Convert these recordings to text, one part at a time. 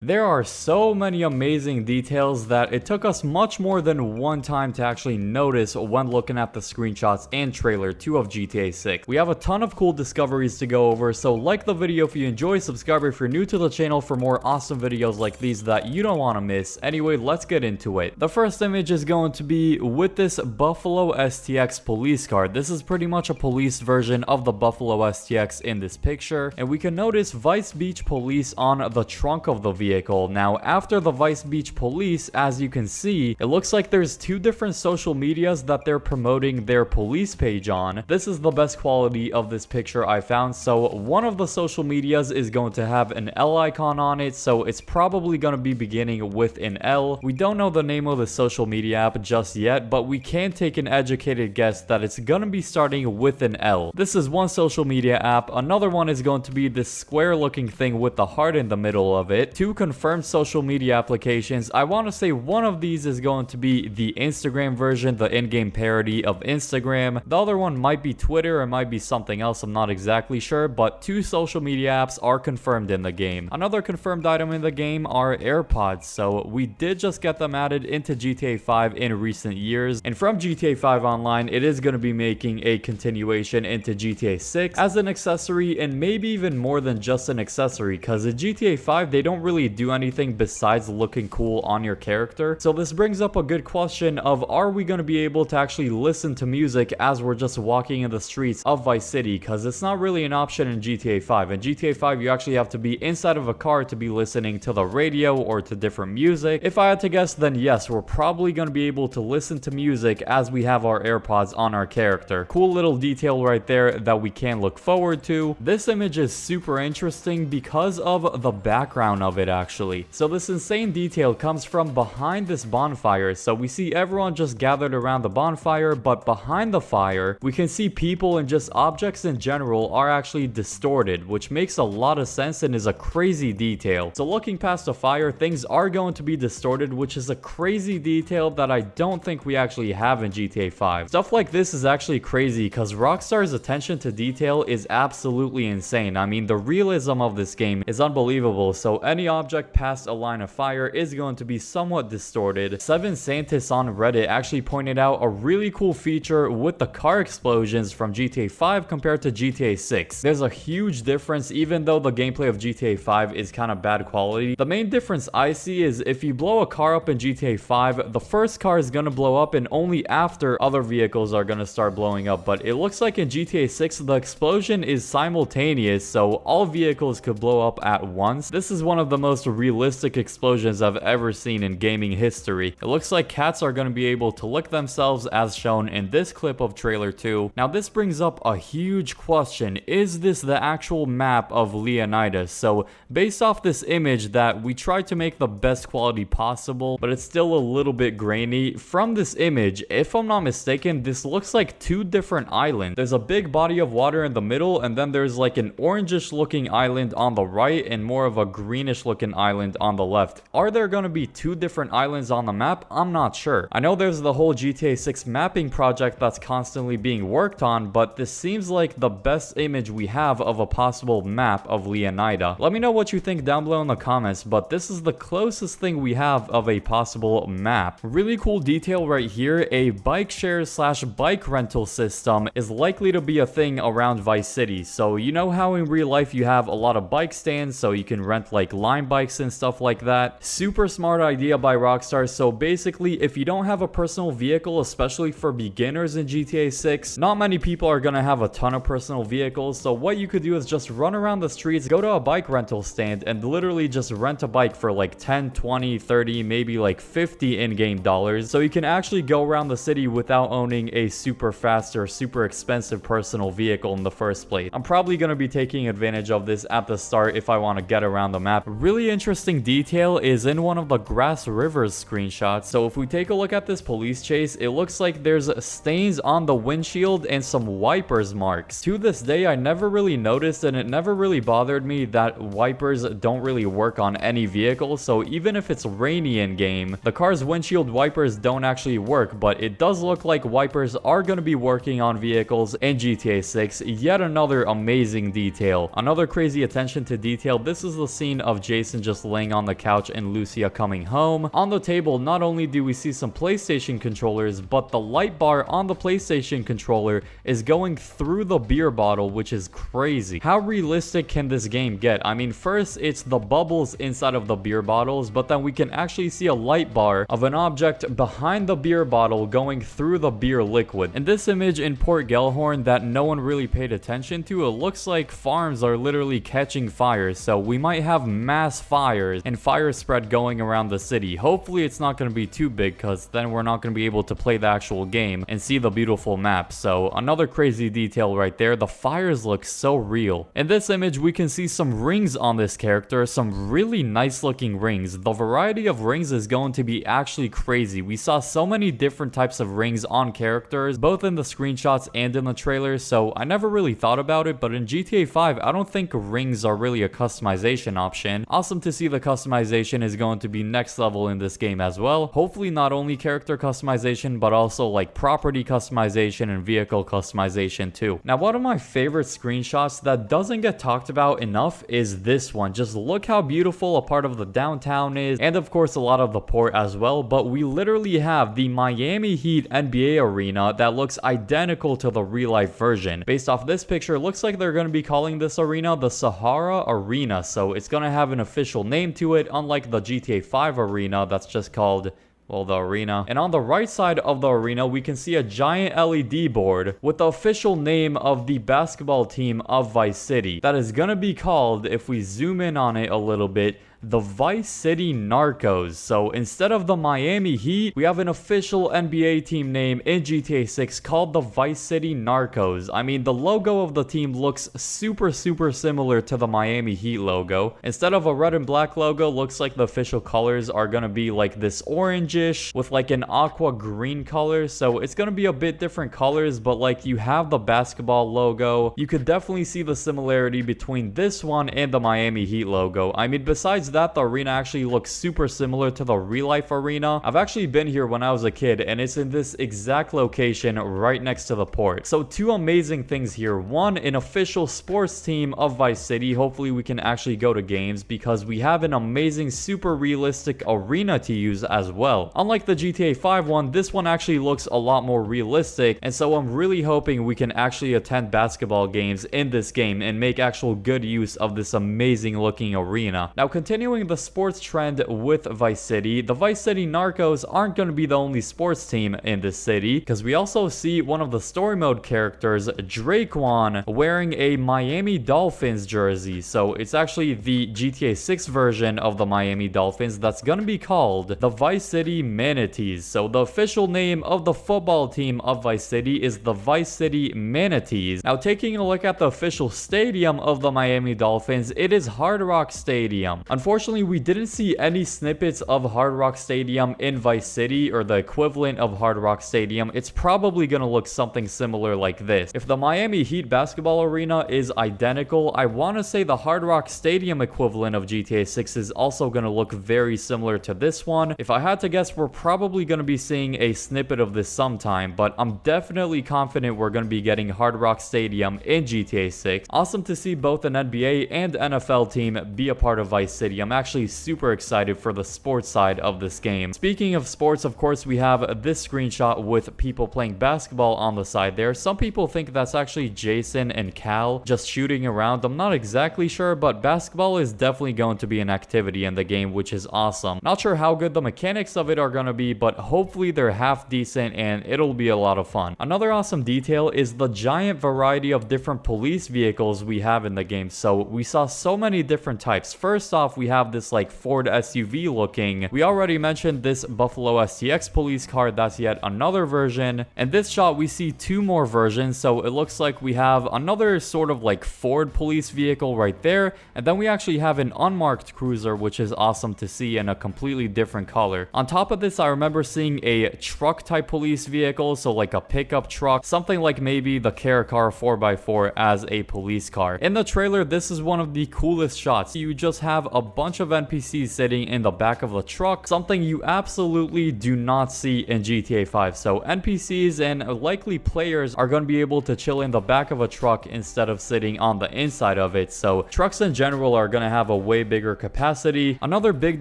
There are so many amazing details that it took us much more than one time to actually notice when looking at the screenshots and trailer 2 of GTA 6. We have a ton of cool discoveries to go over, so like the video if you enjoy, subscribe if you're new to the channel for more awesome videos like these that you don't want to miss. Anyway, let's get into it. The first image is going to be with this Buffalo STX police car. This is pretty much a police version of the Buffalo STX in this picture, and we can notice Vice Beach Police on the trunk of the vehicle. Now, after the Vice Beach Police, as you can see, it looks like there's two different social medias that they're promoting their police page on. This is the best quality of this picture I found. So one of the social medias is going to have an L icon on it, so it's probably going to be beginning with an L. We don't know the name of the social media app just yet, but we can take an educated guess that it's going to be starting with an L. This is one social media app. Another one is going to be this square looking thing with the heart in the middle of it. Two confirmed social media applications. I want to say one of these is going to be the Instagram version, the in-game parody of Instagram. The other one might be Twitter, or might be something else, I'm not exactly sure, but two social media apps are confirmed in the game. Another confirmed item in the game are AirPods, so we did just get them added into GTA 5 in recent years, and from GTA 5 Online, it is going to be making a continuation into GTA 6 as an accessory, and maybe even more than just an accessory, because in GTA 5, they don't really do anything besides looking cool on your character. So this brings up a good question of, are we going to be able to actually listen to music as we're just walking in the streets of Vice City? Because it's not really an option in GTA 5. In GTA 5, you actually have to be inside of a car to be listening to the radio or to different music. If I had to guess, then yes, we're probably going to be able to listen to music as we have our AirPods on our character. Cool little detail right there that we can look forward to. This image is super interesting because of the background of it actually. So this insane detail comes from behind this bonfire. So we see everyone just gathered around the bonfire, but behind the fire, we can see people and just objects in general are actually distorted, which makes a lot of sense and is a crazy detail. So looking past the fire, things are going to be distorted, which is a crazy detail that I don't think we actually have in GTA 5. Stuff like this is actually crazy because Rockstar's attention to detail is absolutely insane. I mean, the realism of this game is unbelievable, so any object past a line of fire is going to be somewhat distorted. Seven Santis on Reddit actually pointed out a really cool feature with the car explosions from GTA 5 compared to GTA 6. There's a huge difference, even though the gameplay of GTA 5 is kind of bad quality. The main difference I see is if you blow a car up in GTA 5, the first car is going to blow up and only after other vehicles are going to start blowing up. But it looks like in GTA 6, the explosion is simultaneous, so all vehicles could blow up at once. This is one of the most realistic explosions I've ever seen in gaming history. It looks like cats are going to be able to lick themselves as shown in this clip of trailer 2. Now this brings up a huge question. Is this the actual map of Leonida? So based off this image that we tried to make the best quality possible, but it's still a little bit grainy. From this image, if I'm not mistaken, this looks like two different islands. There's a big body of water in the middle, and then there's like an orangish looking island on the right and more of a greenish looking island on the left. Are there going to be two different islands on the map? I'm not sure. I know there's the whole GTA 6 mapping project that's constantly being worked on, but this seems like the best image we have of a possible map of Leonida. Let me know what you think down below in the comments, but this is the closest thing we have of a possible map. Really cool detail right here. A bike share / bike rental system is likely to be a thing around Vice City. So you know how in real life you have a lot of bike stands, so you can rent like Lime bikes and stuff like that. Super smart idea by Rockstar. So basically, if you don't have a personal vehicle, especially for beginners in GTA 6, not many people are gonna have a ton of personal vehicles. So what you could do is just run around the streets, go to a bike rental stand, and literally just rent a bike for like 10, 20, 30, maybe like 50 in-game dollars. So you can actually go around the city without owning a super fast or super expensive personal vehicle in the first place. I'm probably gonna be taking advantage of this at the start if I want to get around the map. Really interesting detail is in one of the Grass Rivers screenshots. So if we take a look at this police chase, it looks like there's stains on the windshield and some wipers marks. To this day, I never really noticed, and it never really bothered me that wipers don't really work on any vehicle. So even if it's rainy in game, the car's windshield wipers don't actually work, but it does look like wipers are going to be working on vehicles in GTA 6. Yet another amazing detail. Another crazy attention to detail. This is the scene of Jason Jason just laying on the couch and Lucia coming home. On the table, not only do we see some PlayStation controllers, but the light bar on the PlayStation controller is going through the beer bottle, which is crazy. How realistic can this game get? I mean, first it's the bubbles inside of the beer bottles, but then we can actually see a light bar of an object behind the beer bottle going through the beer liquid. In this image in Port Gellhorn that no one really paid attention to, it looks like farms are literally catching fires, so we might have mass fires and fire spread going around the city. Hopefully it's not going to be too big, because then we're not going to be able to play the actual game and see the beautiful map. So another crazy detail right there. The fires look so real. In this image we can see some rings on this character, some really nice looking rings. The variety of rings is going to be actually crazy. We saw so many different types of rings on characters, both in the screenshots and in the trailers, so I never really thought about it, but in GTA 5 I don't think rings are really a customization option. Awesome to see the customization is going to be next level in this game as well. Hopefully not only character customization, but also like property customization and vehicle customization too. Now, one of my favorite screenshots that doesn't get talked about enough is this one. Just look how beautiful a part of the downtown is, and of course a lot of the port as well, but we literally have the Miami Heat NBA arena that looks identical to the real life version. Based off this picture, it looks like they're going to be calling this arena the Sahara Arena, so it's going to have an official name to it, unlike the GTA 5 arena that's just called, well, the arena. And on the right side of the arena, we can see a giant LED board with the official name of the basketball team of Vice City that is gonna be called, if we zoom in on it a little bit, the Vice City Narcos. So instead of the Miami Heat, we have an official NBA team name in GTA 6 called the Vice City Narcos. I mean, the logo of the team looks super similar to the Miami Heat logo. Instead of a red and black logo, looks like the official colors are gonna be like this orangish with like an aqua green color. So it's gonna be a bit different colors, but like you have the basketball logo. You could definitely see the similarity between this one and the Miami Heat logo. I mean, besides that, the arena actually looks super similar to the real life arena. I've actually been here when I was a kid, and it's in this exact location right next to the port. So two amazing things here. One, an official sports team of Vice City. Hopefully we can actually go to games, because we have an amazing super realistic arena to use as well. Unlike the GTA 5 one, this one actually looks a lot more realistic, and so I'm really hoping we can actually attend basketball games in this game and make actual good use of this amazing looking arena. Now, continuing the sports trend with Vice City, the Vice City Narcos aren't going to be the only sports team in this city, because we also see one of the story mode characters, Draquan, wearing a Miami Dolphins jersey. So it's actually the GTA 6 version of the Miami Dolphins that's going to be called the Vice City Manatees. So the official name of the football team of Vice City is the Vice City Manatees. Now, taking a look at the official stadium of the Miami Dolphins, it is Hard Rock Stadium. Unfortunately, we didn't see any snippets of Hard Rock Stadium in Vice City, or the equivalent of Hard Rock Stadium. It's probably going to look something similar like this. If the Miami Heat basketball arena is identical, I want to say the Hard Rock Stadium equivalent of GTA 6 is also going to look very similar to this one. If I had to guess, we're probably going to be seeing a snippet of this sometime, but I'm definitely confident we're going to be getting Hard Rock Stadium in GTA 6. Awesome to see both an NBA and NFL team be a part of Vice City. I'm actually super excited for the sports side of this game. Speaking of sports, of course, we have this screenshot with people playing basketball on the side there. Some people think that's actually Jason and Cal just shooting around. I'm not exactly sure, but basketball is definitely going to be an activity in the game, which is awesome. Not sure how good the mechanics of it are going to be, but hopefully they're half decent and it'll be a lot of fun. Another awesome detail is the giant variety of different police vehicles we have in the game. So we saw so many different types. First off, we have this like Ford SUV looking. We already mentioned this Buffalo STX police car. That's yet another version. And this shot, we see two more versions. So it looks like we have another sort of like Ford police vehicle right there. And then we actually have an unmarked cruiser, which is awesome to see, in a completely different color. On top of this, I remember seeing a truck type police vehicle. So like a pickup truck, something like maybe the Caracar 4x4 as a police car. In the trailer, this is one of the coolest shots. You just have a bunch of NPCs sitting in the back of the truck, something you absolutely do not see in GTA 5. So NPCs and likely players are going to be able to chill in the back of a truck instead of sitting on the inside of it. So trucks in general are going to have a way bigger capacity. Another big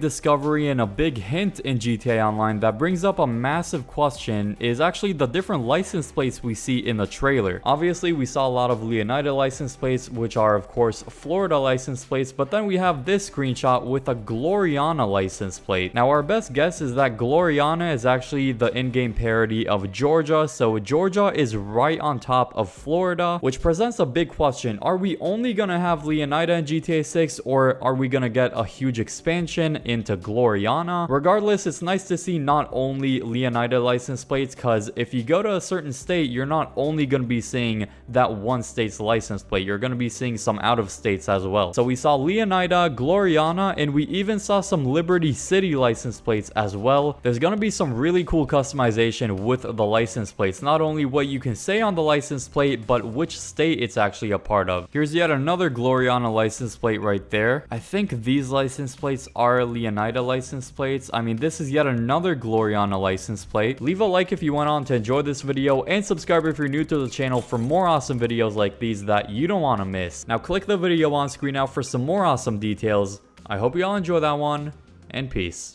discovery and a big hint in GTA Online that brings up a massive question is actually the different license plates we see in the trailer. Obviously, we saw a lot of Leonida license plates, which are of course Florida license plates, but then we have this screenshot with a Gloriana license plate. Now our best guess is that Gloriana is actually the in-game parody of Georgia, so Georgia is right on top of Florida, which presents a big question. Are we only gonna have Leonida in GTA 6, or are we gonna get a huge expansion into Gloriana? Regardless, it's nice to see not only Leonida license plates, because if you go to a certain state, you're not only gonna be seeing that one state's license plate, you're gonna be seeing some out of states as well. So we saw Leonida, Gloriana, and we even saw some Liberty City license plates as well. There's gonna be some really cool customization with the license plates, not only what you can say on the license plate, but which state it's actually a part of. Here's yet another Gloriana license plate right there. I think these license plates are Leonida license plates. I mean, this is yet another Gloriana license plate. Leave a like if you went on to enjoy this video, and subscribe if you're new to the channel for more awesome videos like these that you don't want to miss. Now click the video on screen now for some more awesome details. I hope you all enjoy that one, and peace.